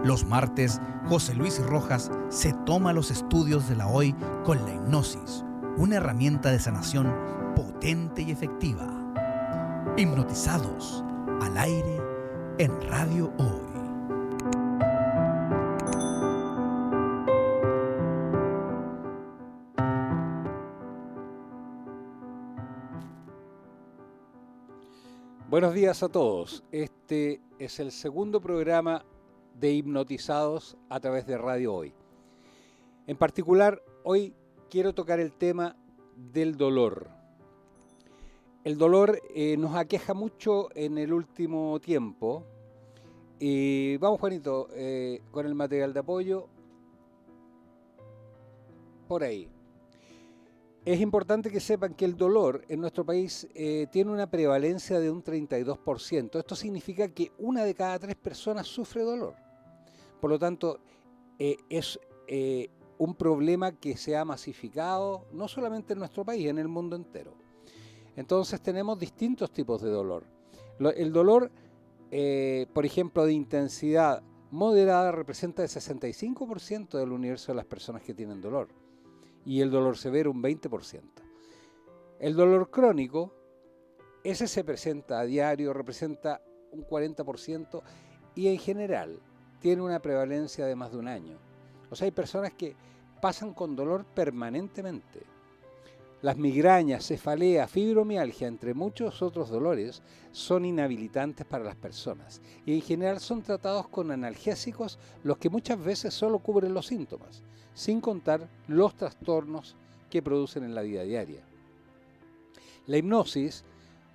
Los martes, José Luis Rojas se toma los estudios de la hoy con la hipnosis, una herramienta de sanación potente y efectiva. Hipnotizados al aire en Radio Hoy. Buenos días a todos. Este es el segundo programa de Hipnotizados a través de Radio Hoy. En particular, hoy quiero tocar el tema del dolor. El dolor nos aqueja mucho en el último tiempo. Y vamos, Juanito, con el material de apoyo. Por ahí. Es importante que sepan que el dolor en nuestro país tiene una prevalencia de un 32%. Esto significa que 1 de cada 3 personas sufre dolor. Por lo tanto, es un problema que se ha masificado no solamente en nuestro país, en el mundo entero. Entonces tenemos distintos tipos de dolor. El dolor, por ejemplo, de intensidad moderada representa el 65% del universo de las personas que tienen dolor. Y el dolor severo un 20%. El dolor crónico, ese se presenta a diario, representa un 40% y en general tiene una prevalencia de más de un año. O sea, hay personas que pasan con dolor permanentemente. Las migrañas, cefalea, fibromialgia, entre muchos otros dolores, son inhabilitantes para las personas y en general son tratados con analgésicos, los que muchas veces solo cubren los síntomas, sin contar los trastornos que producen en la vida diaria. La hipnosis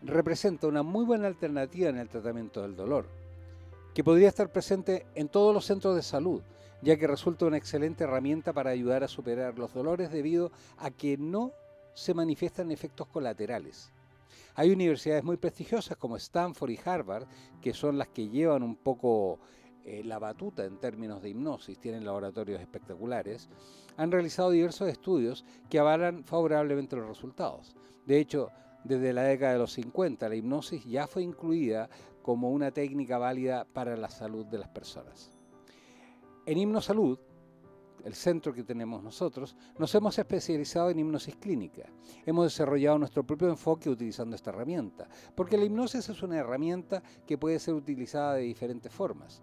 representa una muy buena alternativa en el tratamiento del dolor, que podría estar presente en todos los centros de salud, ya que resulta una excelente herramienta para ayudar a superar los dolores debido a que no se manifiestan efectos colaterales. Hay universidades muy prestigiosas como Stanford y Harvard, que son las que llevan un poco la batuta en términos de hipnosis, tienen laboratorios espectaculares, han realizado diversos estudios que avalan favorablemente los resultados. De hecho, desde la década de los 50, la hipnosis ya fue incluida como una técnica válida para la salud de las personas. En Hipnosalud, el centro que tenemos nosotros, nos hemos especializado en hipnosis clínica. Hemos desarrollado nuestro propio enfoque utilizando esta herramienta, porque la hipnosis es una herramienta que puede ser utilizada de diferentes formas.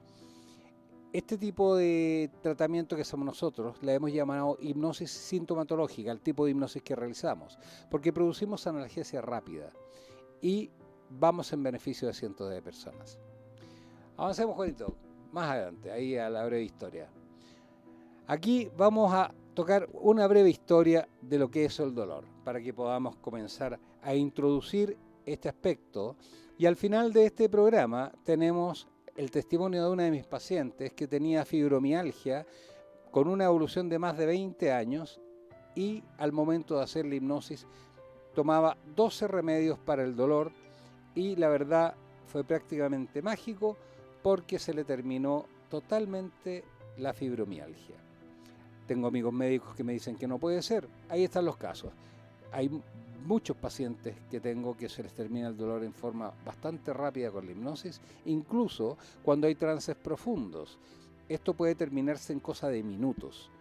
Este tipo de tratamiento que hacemos nosotros la hemos llamado hipnosis sintomatológica, el tipo de hipnosis que realizamos, porque producimos analgesia rápida y vamos en beneficio de cientos de personas. Avancemos, Juanito, más adelante, ahí a la breve historia. Aquí vamos a tocar una breve historia de lo que es el dolor, para que podamos comenzar a introducir este aspecto. Y al final de este programa tenemos el testimonio de una de mis pacientes que tenía fibromialgia con una evolución de más de 20 años y al momento de hacer la hipnosis tomaba 12 remedios para el dolor y la verdad fue prácticamente mágico porque se le terminó totalmente la fibromialgia. Tengo amigos médicos que me dicen que no puede ser. Ahí están los casos. Hay muchos pacientes que tengo que se les termina el dolor en forma bastante rápida con la hipnosis, incluso cuando hay trances profundos. Esto puede terminarse en cosa de minutos.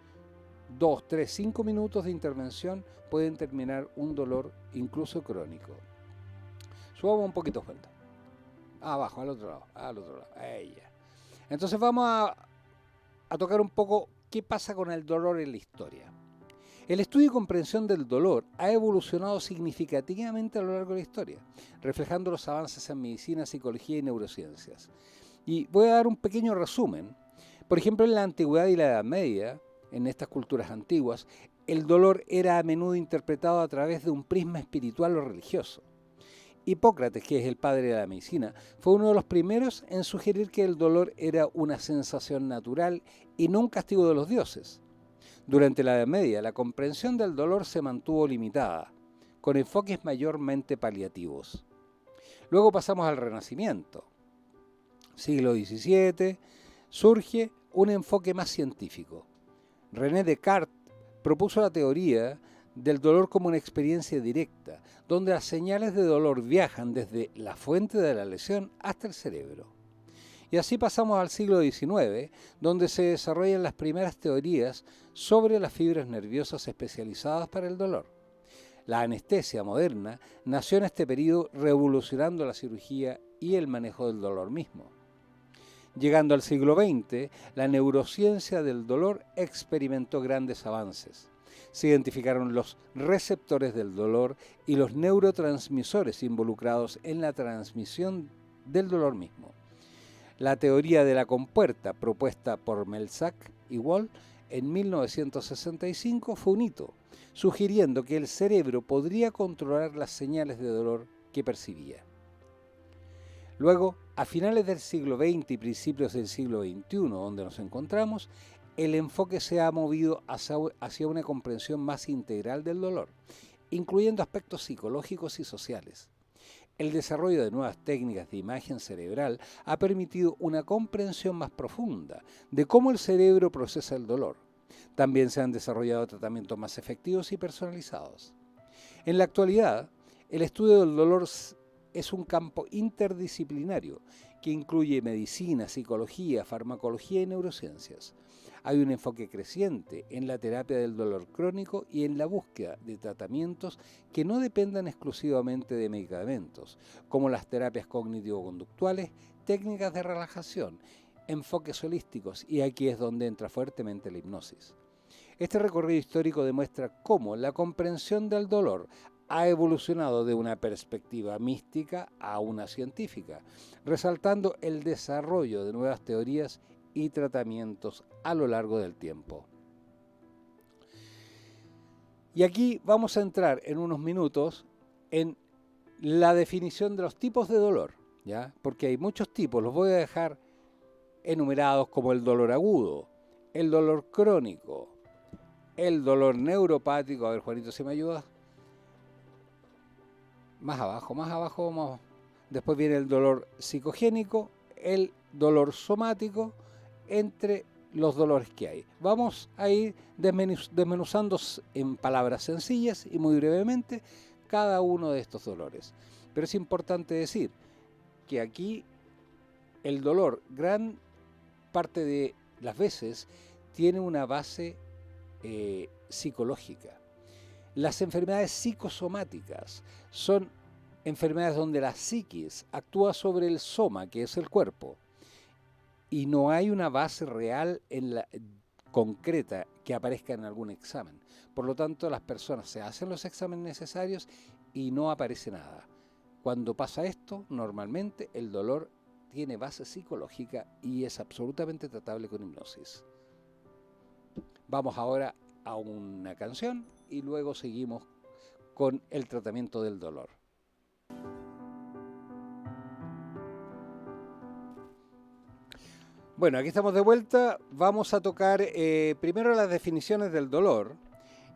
2, 3, 5 minutos de intervención pueden terminar un dolor incluso crónico. Subamos un poquito, Juan. Abajo, al otro lado. Ahí ya. Entonces vamos a tocar un poco qué pasa con el dolor en la historia. El estudio y comprensión del dolor ha evolucionado significativamente a lo largo de la historia, reflejando los avances en medicina, psicología y neurociencias. Y voy a dar un pequeño resumen. Por ejemplo, en la antigüedad y la Edad Media, en estas culturas antiguas, el dolor era a menudo interpretado a través de un prisma espiritual o religioso. Hipócrates, que es el padre de la medicina, fue uno de los primeros en sugerir que el dolor era una sensación natural y no un castigo de los dioses. Durante la Edad Media, la comprensión del dolor se mantuvo limitada, con enfoques mayormente paliativos. Luego pasamos al Renacimiento. Siglo XVII, surge un enfoque más científico. René Descartes propuso la teoría del dolor como una experiencia directa, donde las señales de dolor viajan desde la fuente de la lesión hasta el cerebro. Y así pasamos al siglo XIX, donde se desarrollan las primeras teorías sobre las fibras nerviosas especializadas para el dolor. La anestesia moderna nació en este periodo revolucionando la cirugía y el manejo del dolor mismo. Llegando al siglo XX, la neurociencia del dolor experimentó grandes avances. Se identificaron los receptores del dolor y los neurotransmisores involucrados en la transmisión del dolor mismo. La teoría de la compuerta, propuesta por Melzack y Wall en 1965, fue un hito, sugiriendo que el cerebro podría controlar las señales de dolor que percibía. Luego, a finales del siglo XX y principios del siglo XXI, donde nos encontramos, el enfoque se ha movido hacia una comprensión más integral del dolor, incluyendo aspectos psicológicos y sociales. El desarrollo de nuevas técnicas de imagen cerebral ha permitido una comprensión más profunda de cómo el cerebro procesa el dolor. También se han desarrollado tratamientos más efectivos y personalizados. En la actualidad, el estudio del dolor es un campo interdisciplinario que incluye medicina, psicología, farmacología y neurociencias. Hay un enfoque creciente en la terapia del dolor crónico y en la búsqueda de tratamientos que no dependan exclusivamente de medicamentos, como las terapias cognitivo-conductuales, técnicas de relajación, enfoques holísticos, y aquí es donde entra fuertemente la hipnosis. Este recorrido histórico demuestra cómo la comprensión del dolor ha evolucionado de una perspectiva mística a una científica, resaltando el desarrollo de nuevas teorías y tratamientos a lo largo del tiempo. Y aquí vamos a entrar en unos minutos en la definición de los tipos de dolor, ¿ya? Porque hay muchos tipos, los voy a dejar enumerados como el dolor agudo, el dolor crónico, el dolor neuropático. A ver, Juanito, si me ayudas. Más abajo vamos. Después viene el dolor psicogénico, el dolor somático, entre los dolores que hay. Vamos a ir desmenuzando en palabras sencillas y muy brevemente cada uno de estos dolores. Pero es importante decir que aquí el dolor, gran parte de las veces, tiene una base psicológica. Las enfermedades psicosomáticas son enfermedades donde la psiquis actúa sobre el soma, que es el cuerpo, y no hay una base real concreta que aparezca en algún examen. Por lo tanto, las personas se hacen los exámenes necesarios y no aparece nada. Cuando pasa esto, normalmente el dolor tiene base psicológica y es absolutamente tratable con hipnosis. Vamos ahora a una canción y luego seguimos con el tratamiento del dolor. Bueno, aquí estamos de vuelta. Vamos a tocar primero las definiciones del dolor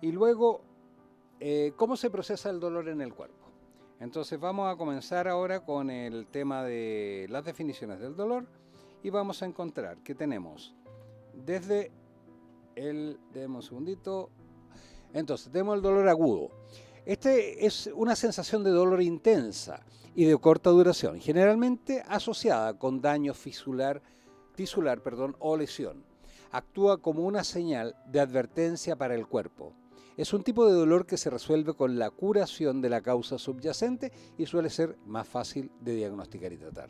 y luego cómo se procesa el dolor en el cuerpo. Entonces vamos a comenzar ahora con el tema de las definiciones del dolor y vamos a encontrar que tenemos desde demos un segundito. Entonces, tenemos el dolor agudo. Este es una sensación de dolor intensa y de corta duración, generalmente asociada con daño tisular o lesión. Actúa como una señal de advertencia para el cuerpo. Es un tipo de dolor que se resuelve con la curación de la causa subyacente y suele ser más fácil de diagnosticar y tratar.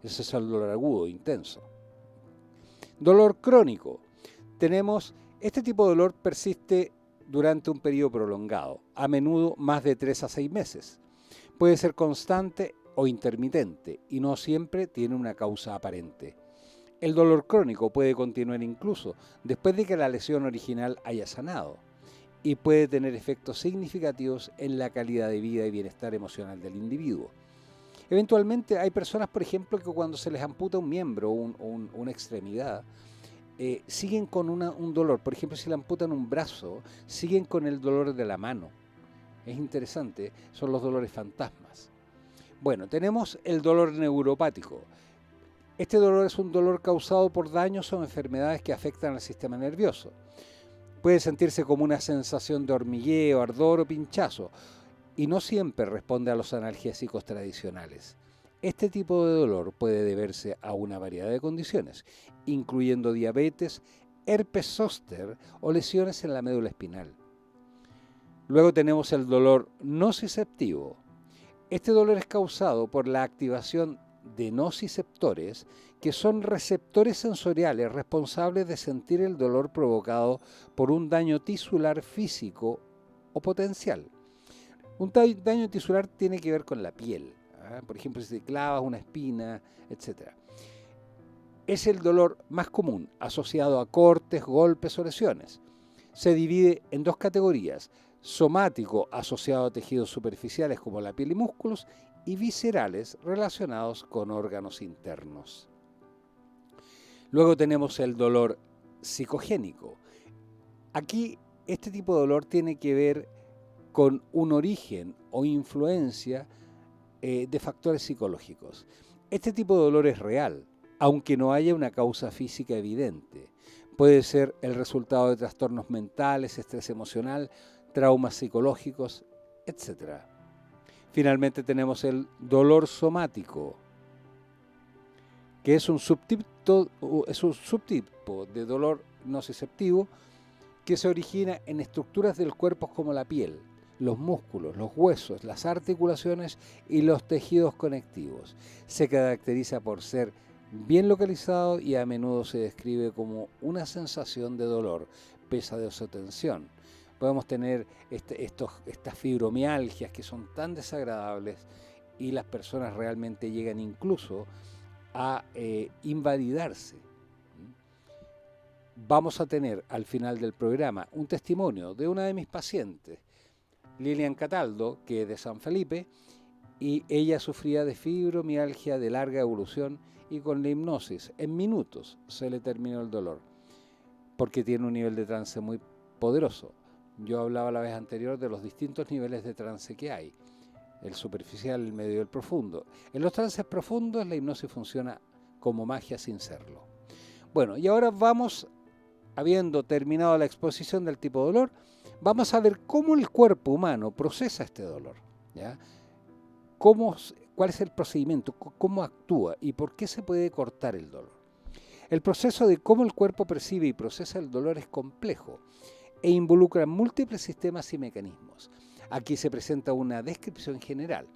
Ese es el dolor agudo, intenso. Dolor crónico. Tenemos este tipo de dolor persiste durante un periodo prolongado, a menudo más de 3 a 6 meses. Puede ser constante o intermitente y no siempre tiene una causa aparente. El dolor crónico puede continuar incluso después de que la lesión original haya sanado y puede tener efectos significativos en la calidad de vida y bienestar emocional del individuo. Eventualmente hay personas, por ejemplo, que cuando se les amputa un miembro o una extremidad, siguen con un dolor. Por ejemplo, si le amputan un brazo, siguen con el dolor de la mano. Es interesante, son los dolores fantasmas. Bueno, tenemos el dolor neuropático. Este dolor es un dolor causado por daños o enfermedades que afectan al sistema nervioso. Puede sentirse como una sensación de hormigueo, ardor o pinchazo, y no siempre responde a los analgésicos tradicionales. Este tipo de dolor puede deberse a una variedad de condiciones, incluyendo diabetes, herpes zóster o lesiones en la médula espinal. Luego tenemos el dolor nociceptivo. Este dolor es causado por la activación de nociceptores, que son receptores sensoriales responsables de sentir el dolor provocado por un daño tisular físico o potencial. Un daño tisular tiene que ver con la piel, por ejemplo, si te clavas una espina, etc. Es el dolor más común asociado a cortes, golpes o lesiones. Se divide en dos categorías: somático asociado a tejidos superficiales como la piel y músculos, y viscerales relacionados con órganos internos. Luego tenemos el dolor psicogénico. Aquí este tipo de dolor tiene que ver con un origen o influencia de factores psicológicos. Este tipo de dolor es real, aunque no haya una causa física evidente. Puede ser el resultado de trastornos mentales, estrés emocional, traumas psicológicos, etc. Finalmente tenemos el dolor somático, que es un subtipo de dolor nociceptivo que se origina en estructuras del cuerpo como la piel, los músculos, los huesos, las articulaciones y los tejidos conectivos. Se caracteriza por ser bien localizado y a menudo se describe como una sensación de dolor, pesadez o tensión. Podemos tener estas fibromialgias que son tan desagradables y las personas realmente llegan incluso a invalidarse. Vamos a tener al final del programa un testimonio de una de mis pacientes, Lilian Cataldo, que es de San Felipe, y ella sufría de fibromialgia de larga evolución, y con la hipnosis en minutos se le terminó el dolor, porque tiene un nivel de trance muy poderoso. Yo hablaba la vez anterior de los distintos niveles de trance que hay: el superficial, el medio y el profundo. En los trances profundos la hipnosis funciona como magia sin serlo. Bueno, y ahora vamos, habiendo terminado la exposición del tipo de dolor, vamos a ver cómo el cuerpo humano procesa este dolor, ¿ya? ¿Cuál es el procedimiento? ¿Cómo actúa? ¿Y por qué se puede cortar el dolor? El proceso de cómo el cuerpo percibe y procesa el dolor es complejo e involucra múltiples sistemas y mecanismos. Aquí se presenta una descripción general.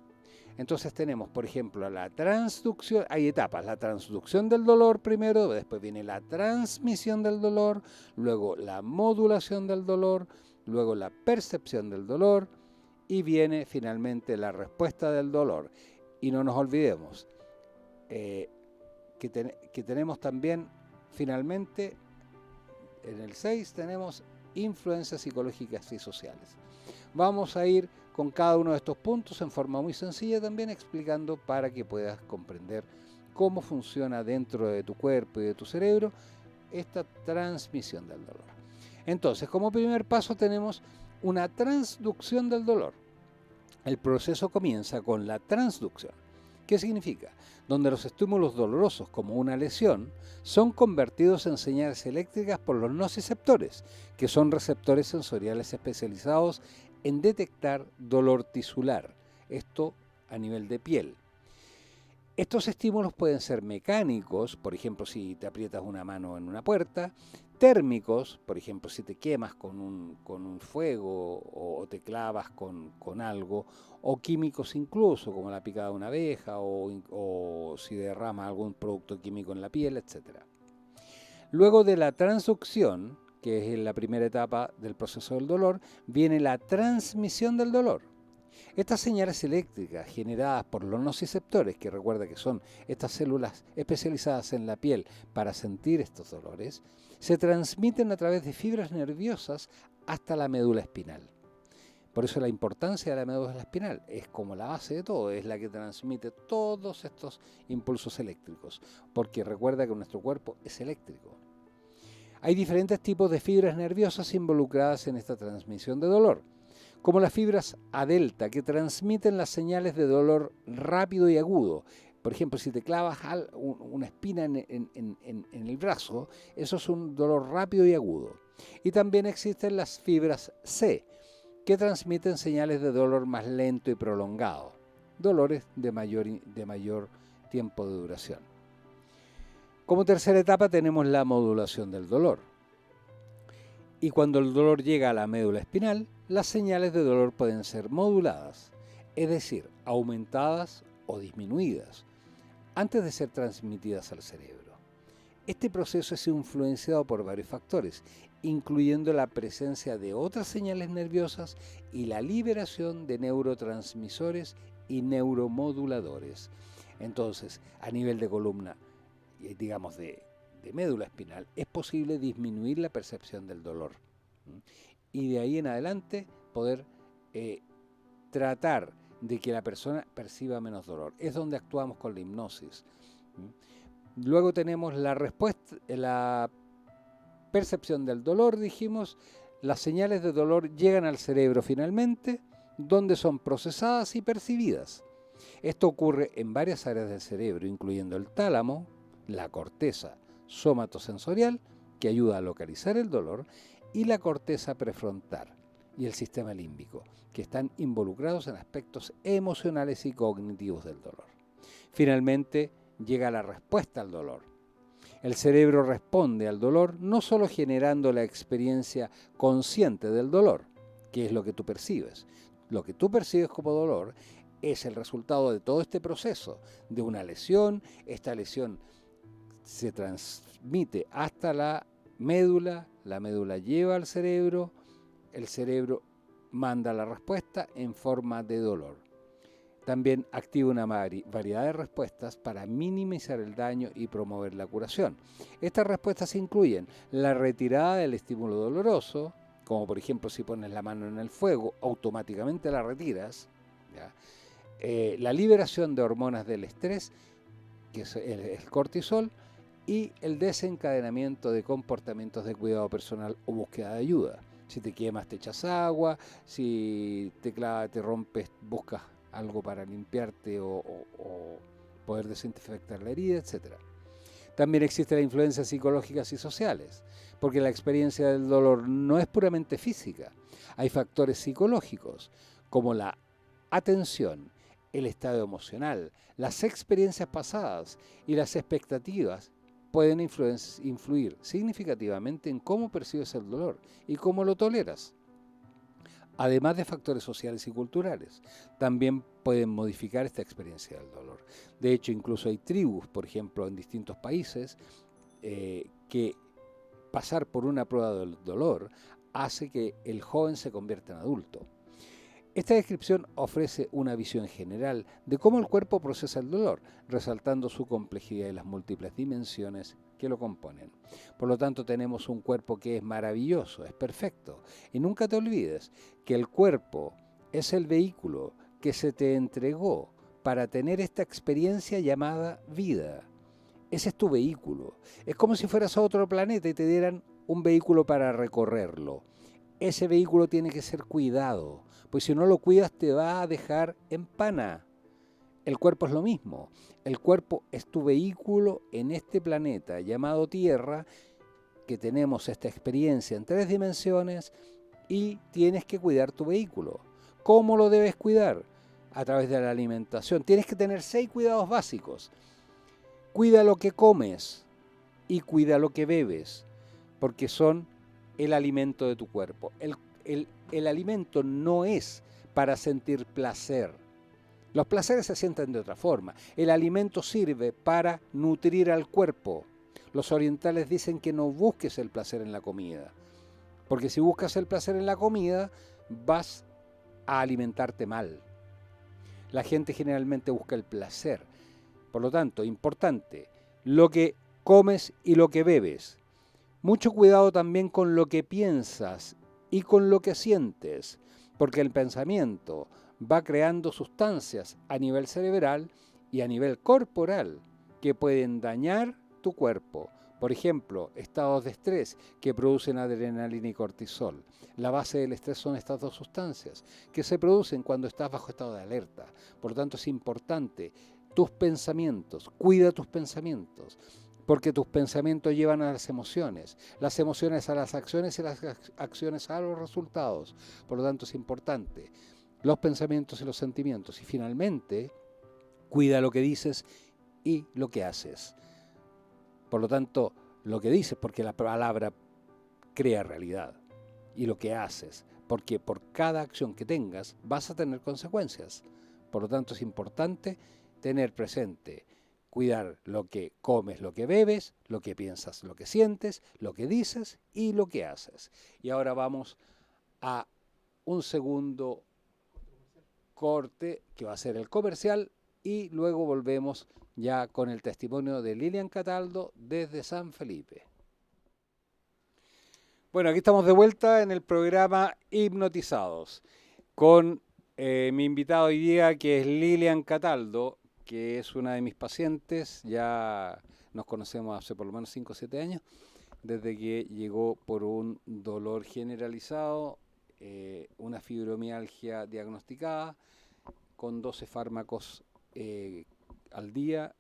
Entonces tenemos, por ejemplo, la transducción. Hay etapas: la transducción del dolor primero, después viene la transmisión del dolor, luego la modulación del dolor, luego la percepción del dolor, y viene finalmente la respuesta del dolor. Y no nos olvidemos que tenemos también, finalmente, en el 6 tenemos influencias psicológicas y sociales. Vamos a ir con cada uno de estos puntos en forma muy sencilla, también explicando para que puedas comprender cómo funciona dentro de tu cuerpo y de tu cerebro esta transmisión del dolor. Entonces, como primer paso tenemos una transducción del dolor. El proceso comienza con la transducción. ¿Qué significa? Donde los estímulos dolorosos, como una lesión, son convertidos en señales eléctricas por los nociceptores, que son receptores sensoriales especializados en detectar dolor tisular, esto a nivel de piel. Estos estímulos pueden ser mecánicos, por ejemplo, si te aprietas una mano en una puerta; térmicos, por ejemplo, si te quemas con un fuego o te clavas con algo; o químicos incluso, como la picada de una abeja o si derrama algún producto químico en la piel, etc. Luego de la transducción, que es la primera etapa del proceso del dolor, viene la transmisión del dolor. Estas señales eléctricas generadas por los nociceptores, que recuerda que son estas células especializadas en la piel para sentir estos dolores, se transmiten a través de fibras nerviosas hasta la médula espinal. Por eso la importancia de la médula espinal es como la base de todo, es la que transmite todos estos impulsos eléctricos, porque recuerda que nuestro cuerpo es eléctrico. Hay diferentes tipos de fibras nerviosas involucradas en esta transmisión de dolor, como las fibras A delta, que transmiten las señales de dolor rápido y agudo. Por ejemplo, si te clavas una espina en el brazo, eso es un dolor rápido y agudo. Y también existen las fibras C, que transmiten señales de dolor más lento y prolongado. dolores de mayor tiempo de duración. Como tercera etapa tenemos la modulación del dolor. Y cuando el dolor llega a la médula espinal, las señales de dolor pueden ser moduladas, es decir, aumentadas o disminuidas, antes de ser transmitidas al cerebro. Este proceso es influenciado por varios factores, incluyendo la presencia de otras señales nerviosas y la liberación de neurotransmisores y neuromoduladores. Entonces, a nivel de columna, digamos de médula espinal, es posible disminuir la percepción del dolor. Y de ahí en adelante poder tratar de que la persona perciba menos dolor. Es donde actuamos con la hipnosis. Luego tenemos la respuesta, la percepción del dolor, dijimos. Las señales de dolor llegan al cerebro finalmente, donde son procesadas y percibidas. Esto ocurre en varias áreas del cerebro, incluyendo el tálamo, la corteza somatosensorial, que ayuda a localizar el dolor, y la corteza prefrontal y el sistema límbico, que están involucrados en aspectos emocionales y cognitivos del dolor. Finalmente, llega la respuesta al dolor. El cerebro responde al dolor no solo generando la experiencia consciente del dolor, que es lo que tú percibes. Lo que tú percibes como dolor es el resultado de todo este proceso, de una lesión. Esta lesión se transmite hasta la médula lleva al cerebro, el cerebro manda la respuesta en forma de dolor. También activa una variedad de respuestas para minimizar el daño y promover la curación. Estas respuestas incluyen la retirada del estímulo doloroso, como por ejemplo si pones la mano en el fuego, automáticamente la retiras, ¿ya? La liberación de hormonas del estrés, que es el cortisol, y el desencadenamiento de comportamientos de cuidado personal o búsqueda de ayuda. Si te quemas, te echas agua, si te clavas, te rompes, buscas algo para limpiarte o poder desinfectar la herida, etc. También existen las influencias psicológicas y sociales, porque la experiencia del dolor no es puramente física. Hay factores psicológicos, como la atención, el estado emocional, las experiencias pasadas y las expectativas pueden influir significativamente en cómo percibes el dolor y cómo lo toleras. Además de factores sociales y culturales, también pueden modificar esta experiencia del dolor. De hecho, incluso hay tribus, por ejemplo, en distintos países, que pasar por una prueba del dolor hace que el joven se convierta en adulto. Esta descripción ofrece una visión general de cómo el cuerpo procesa el dolor, resaltando su complejidad y las múltiples dimensiones que lo componen. Por lo tanto, tenemos un cuerpo que es maravilloso, es perfecto. Y nunca te olvides que el cuerpo es el vehículo que se te entregó para tener esta experiencia llamada vida. Ese es tu vehículo. Es como si fueras a otro planeta y te dieran un vehículo para recorrerlo. Ese vehículo tiene que ser cuidado, pues si no lo cuidas te va a dejar en pana. El cuerpo es lo mismo. El cuerpo es tu vehículo en este planeta llamado Tierra, que tenemos esta experiencia en 3 dimensiones y tienes que cuidar tu vehículo. ¿Cómo lo debes cuidar? A través de la alimentación. Tienes que tener 6 cuidados básicos. Cuida lo que comes y cuida lo que bebes, porque son el alimento de tu cuerpo. El alimento no es para sentir placer. Los placeres se sienten de otra forma. El alimento sirve para nutrir al cuerpo. Los orientales dicen que no busques el placer en la comida, porque si buscas el placer en la comida, vas a alimentarte mal. La gente generalmente busca el placer. Por lo tanto, importante, lo que comes y lo que bebes. Mucho cuidado también con lo que piensas y con lo que sientes, porque el pensamiento va creando sustancias a nivel cerebral y a nivel corporal que pueden dañar tu cuerpo. Por ejemplo, estados de estrés que producen adrenalina y cortisol. La base del estrés son estas 2 sustancias que se producen cuando estás bajo estado de alerta. Por lo tanto, es importante tus pensamientos, cuida tus pensamientos, porque tus pensamientos llevan a las emociones a las acciones y las acciones a los resultados. Por lo tanto, es importante los pensamientos y los sentimientos. Y finalmente, cuida lo que dices y lo que haces. Por lo tanto, lo que dices, porque la palabra crea realidad. Y lo que haces, porque por cada acción que tengas vas a tener consecuencias. Por lo tanto, es importante tener presente, cuidar lo que comes, lo que bebes, lo que piensas, lo que sientes, lo que dices y lo que haces. Y ahora vamos a un segundo corte que va a ser el comercial y luego volvemos ya con el testimonio de Lilian Cataldo desde San Felipe. Bueno, aquí estamos de vuelta en el programa Hipnotizados con mi invitado hoy día, que es Lilian Cataldo, que es una de mis pacientes. Ya nos conocemos hace por lo menos 5 o 7 años, desde que llegó por un dolor generalizado, una fibromialgia diagnosticada, con 12 fármacos al día,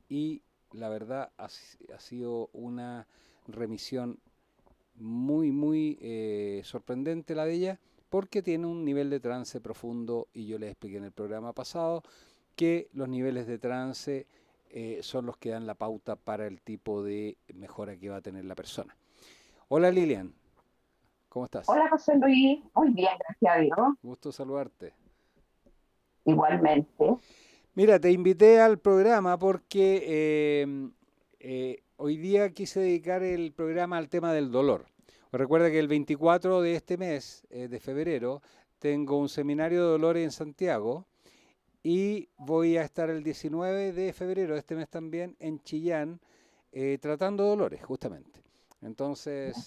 y la verdad ha sido una remisión muy sorprendente la de ella, porque tiene un nivel de trance profundo, y yo les expliqué en el programa pasado que los niveles de trance son los que dan la pauta para el tipo de mejora que va a tener la persona. Hola Lilian, ¿cómo estás? Hola José Luis, muy bien, gracias a Dios, Gusto saludarte. igualmente. Mira, te invité al programa porque hoy día quise dedicar el programa al tema del dolor. Recuerda que el 24 de este mes, de febrero, tengo un seminario de dolores en Santiago, y voy a estar el 19 de febrero de este mes también en Chillán, tratando dolores, justamente. Entonces,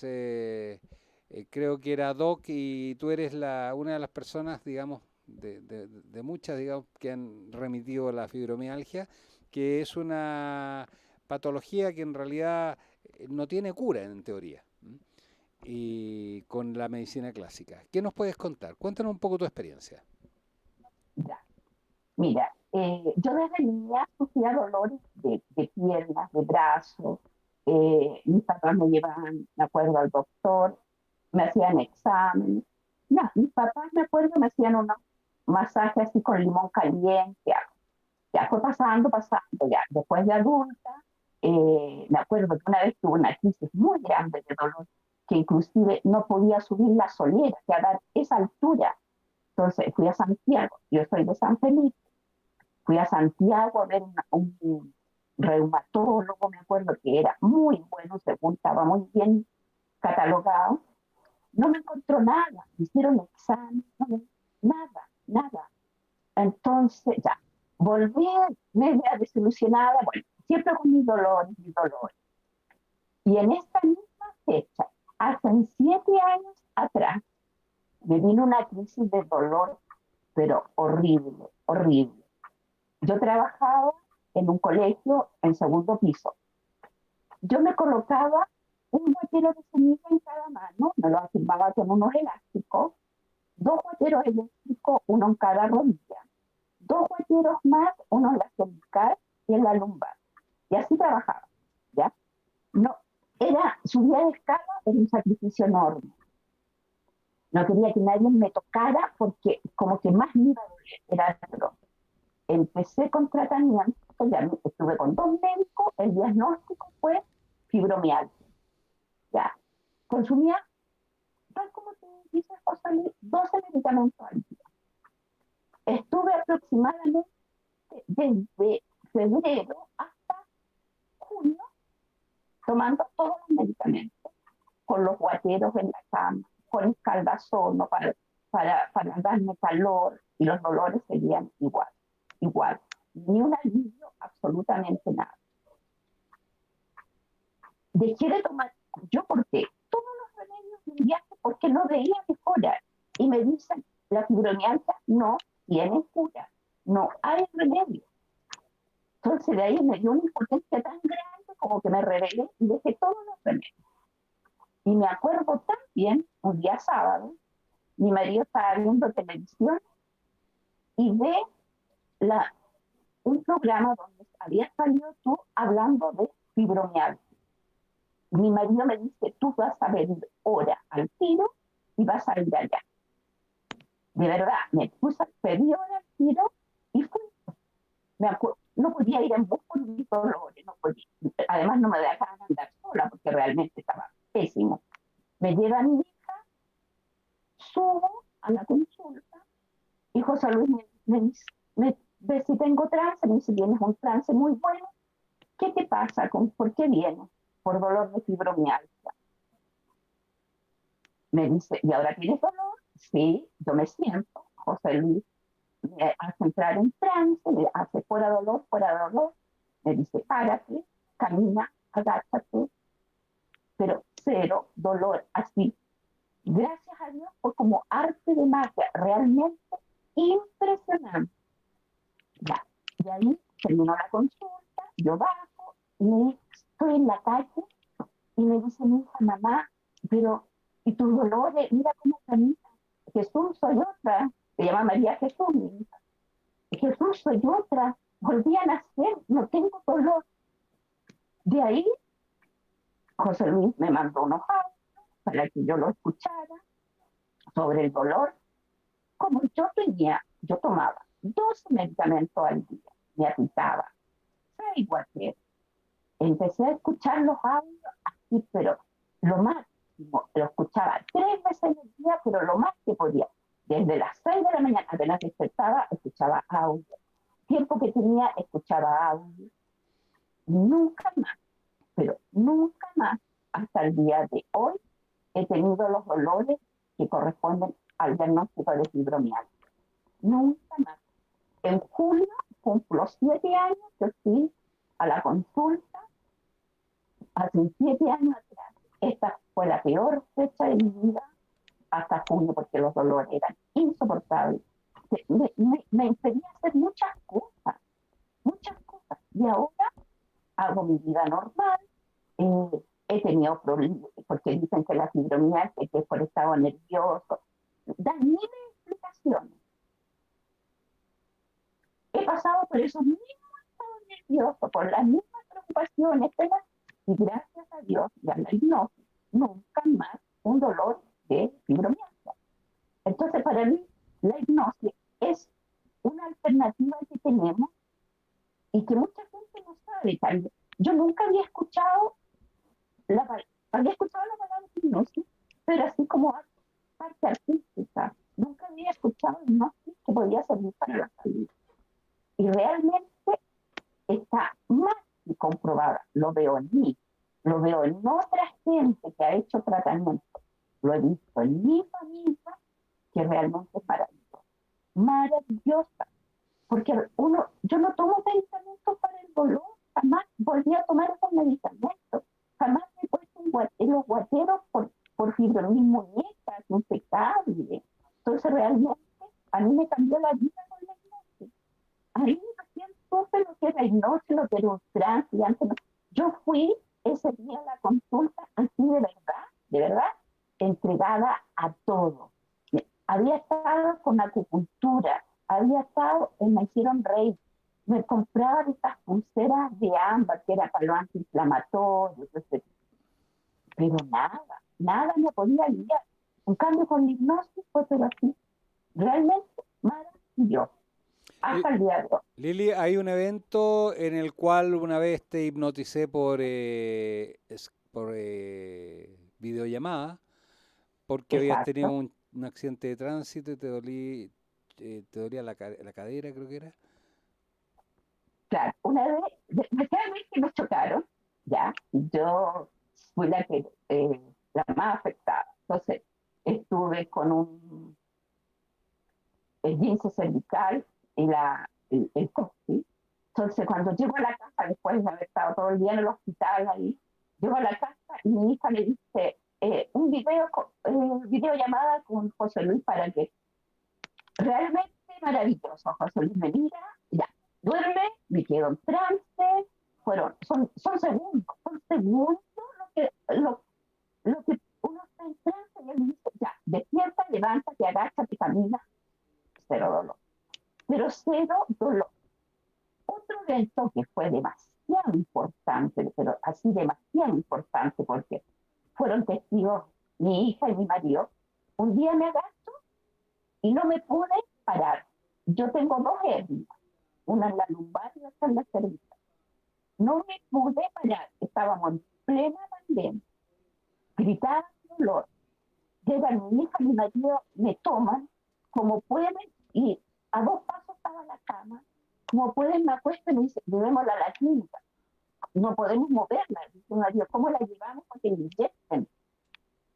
creo que era Doc, y tú eres una de las personas, digamos, de muchas, digamos, que han remitido la fibromialgia, que es una patología que en realidad no tiene cura en teoría, y con la medicina clásica. ¿Qué nos puedes contar? Cuéntanos un poco tu experiencia. Ya. Mira, yo desde niña sufría dolores de piernas, de brazos. Mis papás me llevaban, me acuerdo, al doctor, me hacían exámenes. No, mis papás, me acuerdo, me hacían unos masajes así con limón caliente. Ya fue pasando, ya. Después de adulta, me acuerdo que una vez tuve una crisis muy grande de dolor, que inclusive no podía subir la solera, que a dar esa altura. Entonces fui a Santiago, yo soy de San Felipe, fui a Santiago a ver un reumatólogo, me acuerdo que era muy bueno, según estaba muy bien catalogado. No me encontró nada, me hicieron examen, nada. Entonces ya, volví media desilusionada, bueno, siempre con mis dolores. Y en esta misma fecha, hace 7 años atrás, me vino una crisis de dolor, pero horrible. Yo trabajaba en un colegio en segundo piso. Yo me colocaba un guatero de semilla en cada mano, me lo afirmaba con unos elásticos, 2 guateros eléctricos, uno en cada rodilla, 2 guateros más, uno en la cervical y en la lumbar. Y así trabajaba, ¿ya? No, subía de escala, era un sacrificio enorme. No quería que nadie me tocara porque como que más me iba a doler, era atroz. Empecé con tratamiento, ya estuve con 2 médicos, el diagnóstico fue fibromialgia. Ya, consumía, tal como te dice José Luis, 12 medicamentos al día. Estuve aproximadamente desde febrero hasta junio tomando todos los medicamentos, con los guateros en la cama, con escaldazono para darme calor, y los dolores seguían igual, ni un alivio, absolutamente nada. Dejé de tomar, yo corté todos los remedios de un viaje porque no veía mejora, y me dicen, la fibromialgia no tiene cura, no hay remedio. Entonces de ahí me dio una impotencia tan grande como que me rebelé y dejé todos los remedios. Y me acuerdo tan bien, un día sábado, mi marido estaba viendo televisión y ve un programa donde había salido tú hablando de fibromialgia. Mi marido me dice, tú vas a venir ahora al tiro y vas a ir allá. De verdad, me puse a pedir al tiro y fui. No podía ir en bus por mis dolores, no podía. Además no me dejaban andar sola porque realmente estaba pésimo. Me lleva mi hija, subo a la consulta y José Luis me dice, ve si tengo trance, me dice, tienes un trance muy bueno, ¿qué te pasa? ¿Por qué vienes? Por dolor de fibromialgia. Me dice, ¿y ahora tienes dolor? Sí, yo me siento. José Luis me hace entrar en trance, me hace fuera dolor, me dice, párate, camina, agáchate, pero cero dolor, así. Gracias a Dios fue como arte de magia, realmente impresionante. Ya, y ahí terminó la consulta, yo bajo, y estoy en la calle, y me dice mi hija, mamá, pero, ¿y tus dolores? Mira cómo camina. Jesús, soy otra. Se llama María Jesús, mi hija. Jesús, soy otra. Volví a nacer, no tengo dolor. De ahí, José Luis me mandó unos audios para que yo lo escuchara sobre el dolor. Como yo tomaba 12 medicamentos al día, me aplicaba 6 guateros. Empecé a escuchar los audios así, pero lo máximo, lo escuchaba 3 veces al día, pero lo más que podía. Desde las 6 de la mañana, apenas despertaba, escuchaba audio. Tiempo que tenía, escuchaba audio. Nunca más, pero nunca más, hasta el día de hoy, he tenido los dolores que corresponden al diagnóstico de fibromialgia. Nunca más. En julio cumplo 7 años que fui a la consulta, hace 7 años atrás. Esta fue la peor fecha de mi vida hasta junio porque los dolores eran insoportables. Me impedía hacer muchas cosas. Y ahora hago mi vida normal. He tenido problemas porque dicen que la fibromialgia, que es por estado nervioso, dan miles de explicaciones. He pasado por esos mismos estados nerviosos, por las mismas preocupaciones, y gracias a Dios y a la hipnosis, nunca más un dolor de fibromialgia. Entonces, para mí, la hipnosis es una alternativa que tenemos y que mucha gente no sabe también. Yo nunca había escuchado la palabra hipnosis, pero así como parte artística. Nunca había escuchado hipnosis que podía servir para la salud. Y realmente está más que comprobada. Lo veo en mí, lo veo en otra gente que ha hecho tratamiento. Lo he visto en mi familia, que realmente es maravillosa. Porque yo no tomo medicamentos para el dolor, jamás volví a tomar esos medicamentos, jamás me he puesto los guateros por fibromialgia, mis muñecas, impecables. Entonces realmente a mí me cambió la vida con la hipnosis. Ahí recién supe lo que era hipnosis, lo que era un trance, y antes no. Yo fui ese día a la consulta así de verdad, entregada a todo. Había estado con acupuntura, había estado, me hicieron reiki, me compraban estas pulseras de ámbar, que era para lo antiinflamatorio, pero nada me podía guiar. En cambio, con la hipnosis fue pero así, realmente maravilloso, hasta el día de hoy. Lili, hay un evento en el cual una vez te hipnoticé por videollamada, porque habías tenido un accidente de tránsito y te dolía la cadera, creo que era. Claro, una vez, cada vez que me chocaron, ya, yo fui la más afectada. Entonces, estuve con el esguince cervical y el coxis. Entonces, cuando llego a la casa, después de haber estado todo el día en el hospital ahí, llego a la casa y mi hija me dice un videollamada con José Luis para que realmente maravilloso. José Luis me mira, ya, duerme, me quedo en trance, son segundos lo que uno está en trance y él me dice, ya, despierta, levántate, agáchate, camina, cero dolor. Pero cero dolor. Otro evento que fue demasiado importante, pero así demasiado importante porque fueron testigos mi hija y mi marido. Un día me agacho y no me pude parar. Yo tengo dos hernias, una en la lumbar y otra en la cervical. No me pude parar, estábamos en plena pandemia, gritaba de dolor. Llega mi hija, mi marido, me toman, como pueden, y a 2 pasos estaba en la cama, como pueden me acuesto y me dice, llevémosla a la clínica, no podemos moverla. Dice mi marido, ¿cómo la llevamos? Porque le inyecten.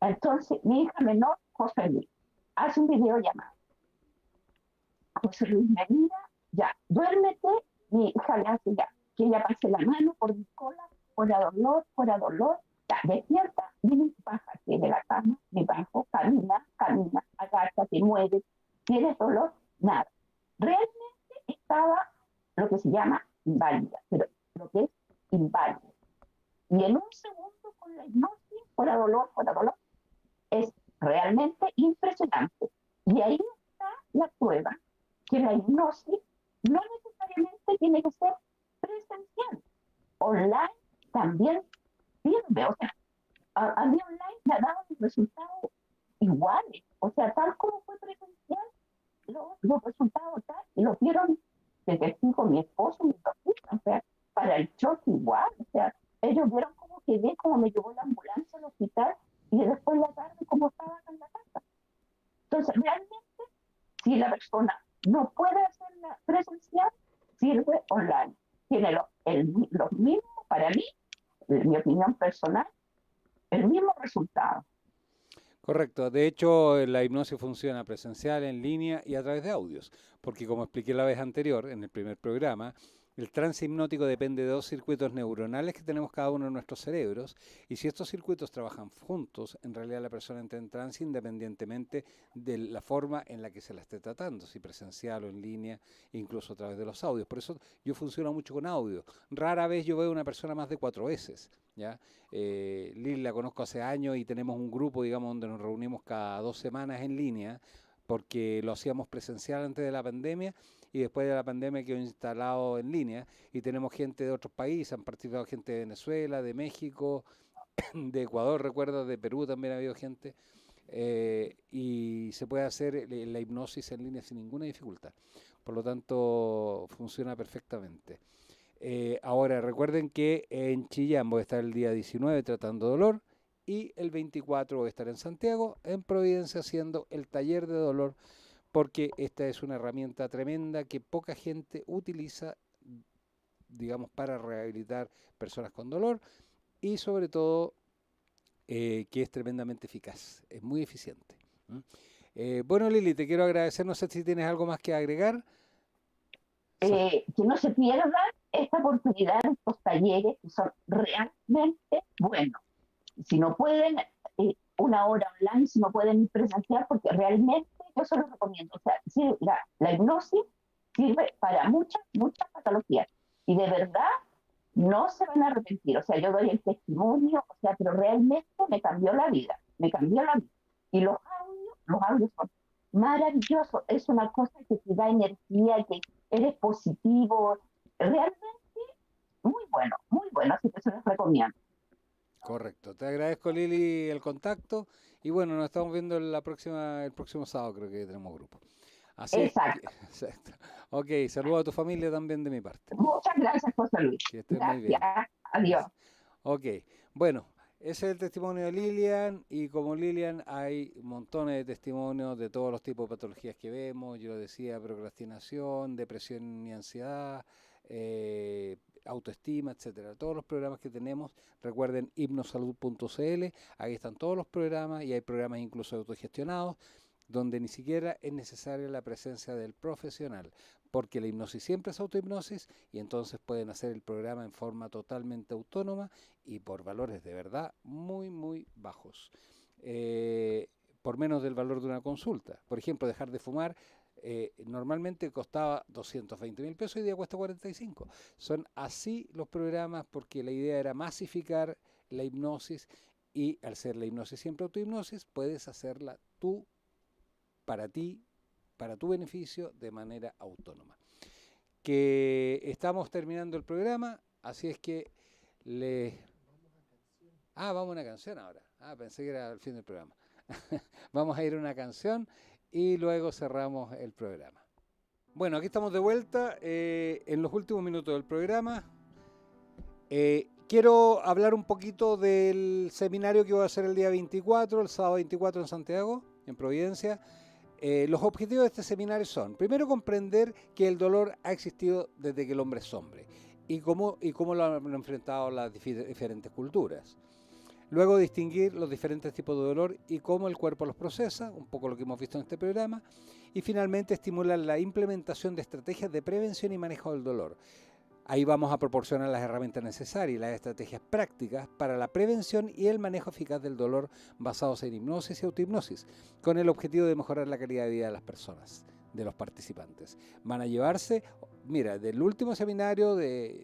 Entonces mi hija menor, José Luis, hace un videollamada. José Luis me mira, ya, duérmete, mi hija le hace ya, que ella pase la mano por mi cola, fuera dolor, ya, despierta, y bájate de la cama, me bajo, camina, agáchate, mueve, tienes dolor, nada. Realmente estaba lo que se llama inválida, pero lo que es inválida. Y en un segundo con la hipnosis, fuera dolor, es realmente impresionante. Y ahí está la prueba que la hipnosis no necesariamente tiene que ser presencial. Online también sirve. O sea, a mí online me ha dado resultados iguales. O sea, tal como fue presencial, los resultados tal, y los vieron de testigo mi esposo, mi papá, o sea, para el choque igual. O sea, ellos vieron cómo quedé, cómo me llevó la ambulancia al hospital y después en la tarde cómo estaba en la casa. Entonces, realmente, si la persona no puede hacerla presencial, sirve online. Tiene los mismos, para mí, en mi opinión personal, el mismo resultado. Correcto. De hecho, la hipnosis funciona presencial, en línea y a través de audios, porque como expliqué la vez anterior, en el primer programa, el trance hipnótico depende de 2 circuitos neuronales que tenemos cada uno en nuestros cerebros, y si estos circuitos trabajan juntos, en realidad la persona entra en trance independientemente de la forma en la que se la esté tratando, si presencial o en línea, incluso a través de los audios. Por eso yo funciono mucho con audio. Rara vez yo veo a una persona más de 4 veces, ¿ya? Lili la conozco hace años y tenemos un grupo, digamos, donde nos reunimos cada 2 semanas en línea, porque lo hacíamos presencial antes de la pandemia y después de la pandemia quedó instalado en línea y tenemos gente de otros países, han participado gente de Venezuela, de México, de Ecuador, recuerdo, de Perú también ha habido gente, y se puede hacer la hipnosis en línea sin ninguna dificultad. Por lo tanto, funciona perfectamente. Ahora, recuerden que en Chillán voy a estar el día 19 tratando dolor y el 24 voy a estar en Santiago, en Providencia, haciendo el taller de dolor, porque esta es una herramienta tremenda que poca gente utiliza, digamos, para rehabilitar personas con dolor y sobre todo que es tremendamente eficaz, es muy eficiente. Bueno, Lili, te quiero agradecer, no sé si tienes algo más que agregar. Que no se pierdan esta oportunidad de estos talleres que son realmente buenos. Si no pueden, 1 hora online, si no pueden ir presencial, porque realmente yo se los recomiendo. O sea, sí, la hipnosis sirve para muchas patologías. Y de verdad, no se van a arrepentir. O sea, yo doy el testimonio, o sea, pero realmente me cambió la vida. Y los audios son maravillosos. Es una cosa que te da energía, que eres positivo. Realmente muy bueno. Así que se los recomiendo. Correcto. Te agradezco, Lili, el contacto. Y bueno, nos estamos viendo el próximo sábado, creo que tenemos grupo. Así es que, Exacto. exacto. Ok, saludo a tu familia también de mi parte. Muchas gracias, José Luis. Que estés muy Gracias. bien. Adiós. Ok, bueno, ese es el testimonio de Lilian y como Lilian hay montones de testimonios de todos los tipos de patologías que vemos. Yo decía procrastinación, depresión y ansiedad, autoestima, etcétera. Todos los programas que tenemos, recuerden hipnosalud.cl, ahí están todos los programas y hay programas incluso autogestionados donde ni siquiera es necesaria la presencia del profesional, porque la hipnosis siempre es autohipnosis y entonces pueden hacer el programa en forma totalmente autónoma y por valores de verdad muy bajos. Por menos del valor de una consulta. Por ejemplo, dejar de fumar normalmente costaba 220.000 pesos y hoy día cuesta 45. Son así los programas porque la idea era masificar la hipnosis y al ser la hipnosis siempre autohipnosis, puedes hacerla tú para ti, para tu beneficio, de manera autónoma. Que estamos terminando el programa, así es que vamos a una canción ahora. Pensé que era el fin del programa. Vamos a ir a una canción y luego cerramos el programa. Bueno, aquí estamos de vuelta en los últimos minutos del programa. Quiero hablar un poquito del seminario que voy a hacer el día 24, el sábado 24 en Santiago, en Providencia. Los objetivos de este seminario son, primero, comprender que el dolor ha existido desde que el hombre es hombre y cómo lo han enfrentado las diferentes culturas. Luego, distinguir los diferentes tipos de dolor y cómo el cuerpo los procesa, un poco lo que hemos visto en este programa. Y finalmente, estimular la implementación de estrategias de prevención y manejo del dolor. Ahí vamos a proporcionar las herramientas necesarias y las estrategias prácticas para la prevención y el manejo eficaz del dolor basados en hipnosis y autohipnosis, con el objetivo de mejorar la calidad de vida de las personas, de los participantes. Van a llevarse, mira, del último seminario,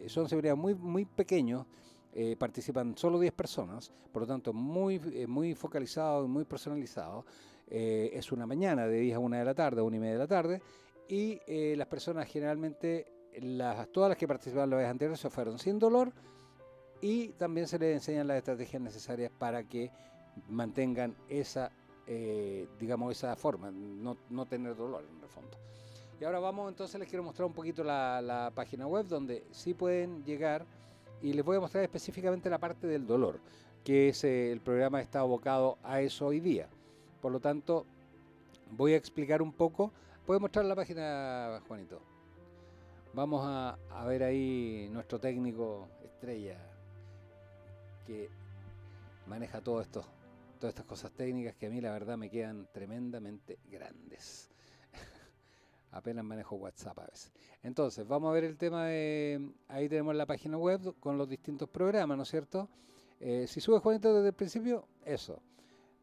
son seminarios muy pequeños, participan solo 10 personas, por lo tanto muy focalizado y muy personalizado. Es una mañana de 10 a 1 de la tarde, 1 y media de la tarde, y las personas generalmente... todas las que participaron la vez anterior se fueron sin dolor y también se les enseñan las estrategias necesarias para que mantengan esa, esa forma, no tener dolor en el fondo. Y ahora vamos, entonces les quiero mostrar un poquito la página web donde sí pueden llegar y les voy a mostrar específicamente la parte del dolor, que es el programa está abocado a eso hoy día. Por lo tanto, voy a explicar un poco. ¿Puedes mostrar la página, Juanito? Vamos a ver ahí nuestro técnico estrella que maneja todas estas cosas técnicas que a mí la verdad me quedan tremendamente grandes. Apenas manejo WhatsApp a veces. Entonces, vamos a ver el tema de... Ahí tenemos la página web con los distintos programas, ¿no es cierto? Si subes, Juanito, desde el principio, eso.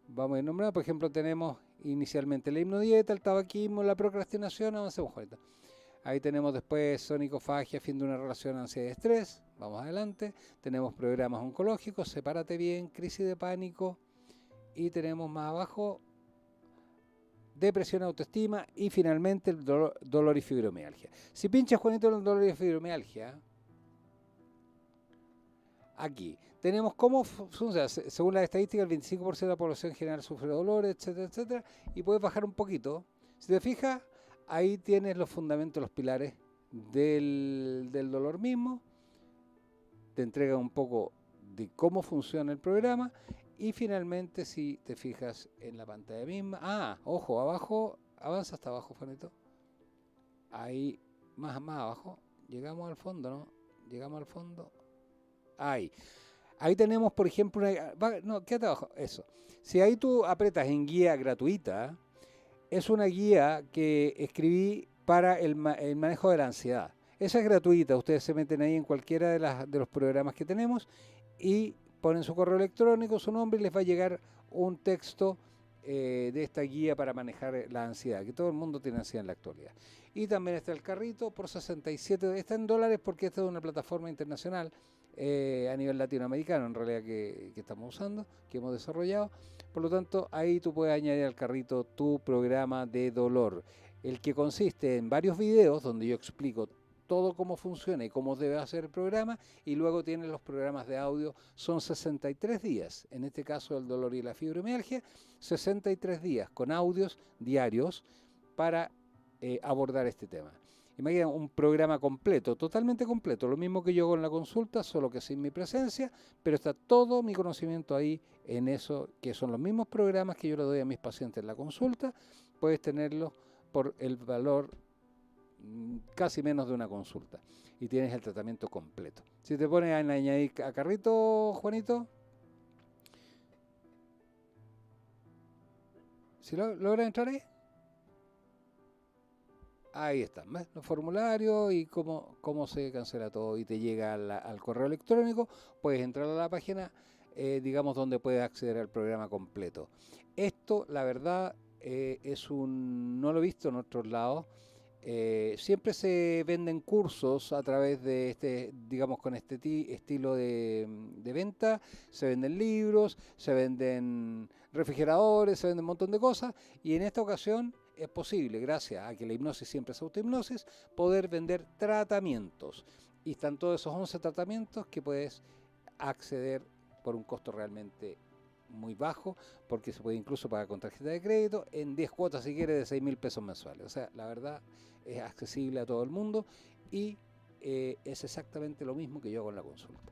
Vamos a ir nombrando, por ejemplo, tenemos inicialmente la hipnodieta, el tabaquismo, la procrastinación, avancemos, Juanito. Ahí tenemos después sonicofagia, fin de una relación, ansiedad y estrés. Vamos adelante. Tenemos programas oncológicos, sepárate bien, crisis de pánico. Y tenemos más abajo depresión, autoestima y finalmente el dolor y fibromialgia. Si pinchas, Juanito, en el dolor y fibromialgia, aquí tenemos cómo funciona. Según las estadísticas, el 25% de la población general sufre dolor, etcétera, etcétera. Y puedes bajar un poquito. Si te fijas, ahí tienes los fundamentos, los pilares del dolor mismo. Te entrega un poco de cómo funciona el programa. Y finalmente, si te fijas en la pantalla misma. Ojo, abajo, avanza hasta abajo, Juanito. Ahí, más abajo. Llegamos al fondo, ¿no? Llegamos al fondo. Ahí tenemos, por ejemplo, quédate abajo, eso. Si ahí tú apretas en guía gratuita, es una guía que escribí para el manejo de la ansiedad. Esa es gratuita, ustedes se meten ahí en cualquiera de los programas que tenemos y ponen su correo electrónico, su nombre y les va a llegar un texto de esta guía para manejar la ansiedad, que todo el mundo tiene ansiedad en la actualidad. Y también está el carrito por 67, está en dólares porque esta es una plataforma internacional a nivel latinoamericano en realidad que estamos usando, que hemos desarrollado. Por lo tanto, ahí tú puedes añadir al carrito tu programa de dolor, el que consiste en varios videos donde yo explico todo cómo funciona y cómo debe hacer el programa, y luego tienes los programas de audio, son 63 días, en este caso el dolor y la fibromialgia, 63 días con audios diarios para abordar este tema. Imagina un programa completo, totalmente completo, lo mismo que yo con la consulta, solo que sin mi presencia, pero está todo mi conocimiento ahí en eso, que son los mismos programas que yo le doy a mis pacientes en la consulta, puedes tenerlos por el valor casi menos de una consulta y tienes el tratamiento completo. Si te pones a añadir a carrito, Juanito, si logras entrar ahí, ahí están, ¿ves? Los formularios y cómo se cancela todo y te llega al correo electrónico. Puedes entrar a la página, digamos, donde puedes acceder al programa completo. Esto, la verdad, no lo he visto en otros lados. Siempre se venden cursos a través de digamos, con este estilo de venta. Se venden libros, se venden refrigeradores, se venden un montón de cosas. Y en esta ocasión es posible, gracias a que la hipnosis siempre es autohipnosis, poder vender tratamientos. Y están todos esos 11 tratamientos que puedes acceder por un costo realmente muy bajo, porque se puede incluso pagar con tarjeta de crédito en 10 cuotas si quiere de 6.000 pesos mensuales. O sea, la verdad es accesible a todo el mundo y es exactamente lo mismo que yo hago en la consulta.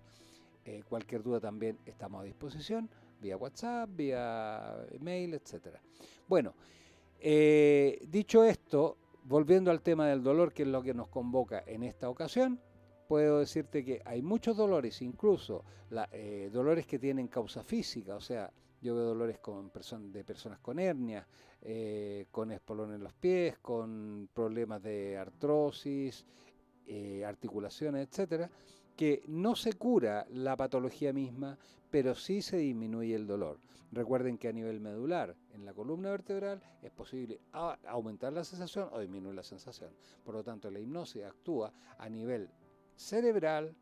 Cualquier duda también estamos a disposición, vía WhatsApp, vía email, etcétera. Bueno, dicho esto, volviendo al tema del dolor, que es lo que nos convoca en esta ocasión, puedo decirte que hay muchos dolores, incluso dolores que tienen causa física, o sea, yo veo dolores de personas con hernias, con espolón en los pies, con problemas de artrosis, articulaciones, etcétera, que no se cura la patología misma, pero sí se disminuye el dolor. Recuerden que a nivel medular, en la columna vertebral, es posible aumentar la sensación o disminuir la sensación. Por lo tanto, la hipnosis actúa a nivel cerebral,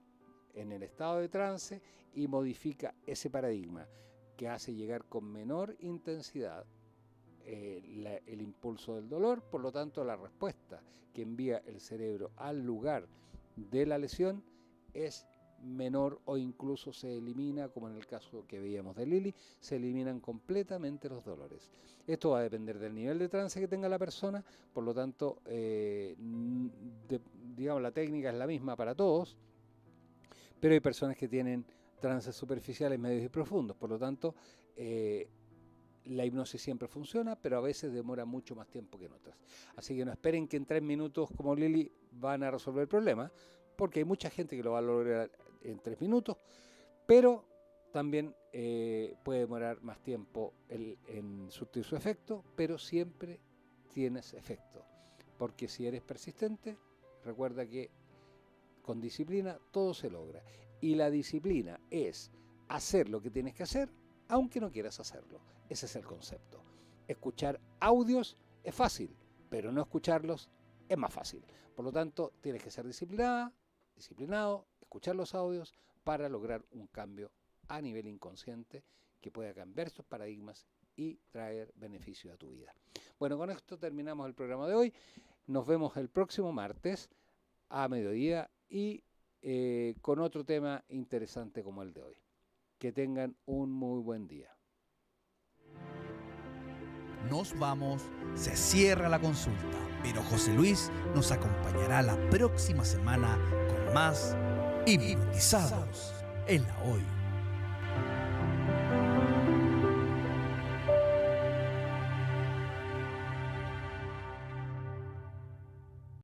en el estado de trance, y modifica ese paradigma que hace llegar con menor intensidad el impulso del dolor. Por lo tanto, la respuesta que envía el cerebro al lugar de la lesión es menor o incluso se elimina, como en el caso que veíamos de Lili, se eliminan completamente los dolores. Esto va a depender del nivel de trance que tenga la persona, por lo tanto, digamos, la técnica es la misma para todos, pero hay personas que tienen trances superficiales, medios y profundos, por lo tanto, la hipnosis siempre funciona, pero a veces demora mucho más tiempo que en otras. Así que no esperen que en 3 minutos, como Lili, van a resolver el problema, porque hay mucha gente que lo va a lograr en 3 minutos, pero también puede demorar más tiempo en surtir su efecto, pero siempre tienes efecto, porque si eres persistente, recuerda que con disciplina todo se logra, y la disciplina es hacer lo que tienes que hacer, aunque no quieras hacerlo. Ese es el concepto. Escuchar audios es fácil, pero no escucharlos es más fácil. Por lo tanto, tienes que ser disciplinado, escuchar los audios para lograr un cambio a nivel inconsciente que pueda cambiar estos paradigmas y traer beneficio a tu vida. Bueno, con esto terminamos el programa de hoy. Nos vemos el próximo martes a mediodía y con otro tema interesante como el de hoy. Que tengan un muy buen día. Nos vamos, se cierra la consulta, pero José Luis nos acompañará la próxima semana con más Hipnotizados en la Hoy.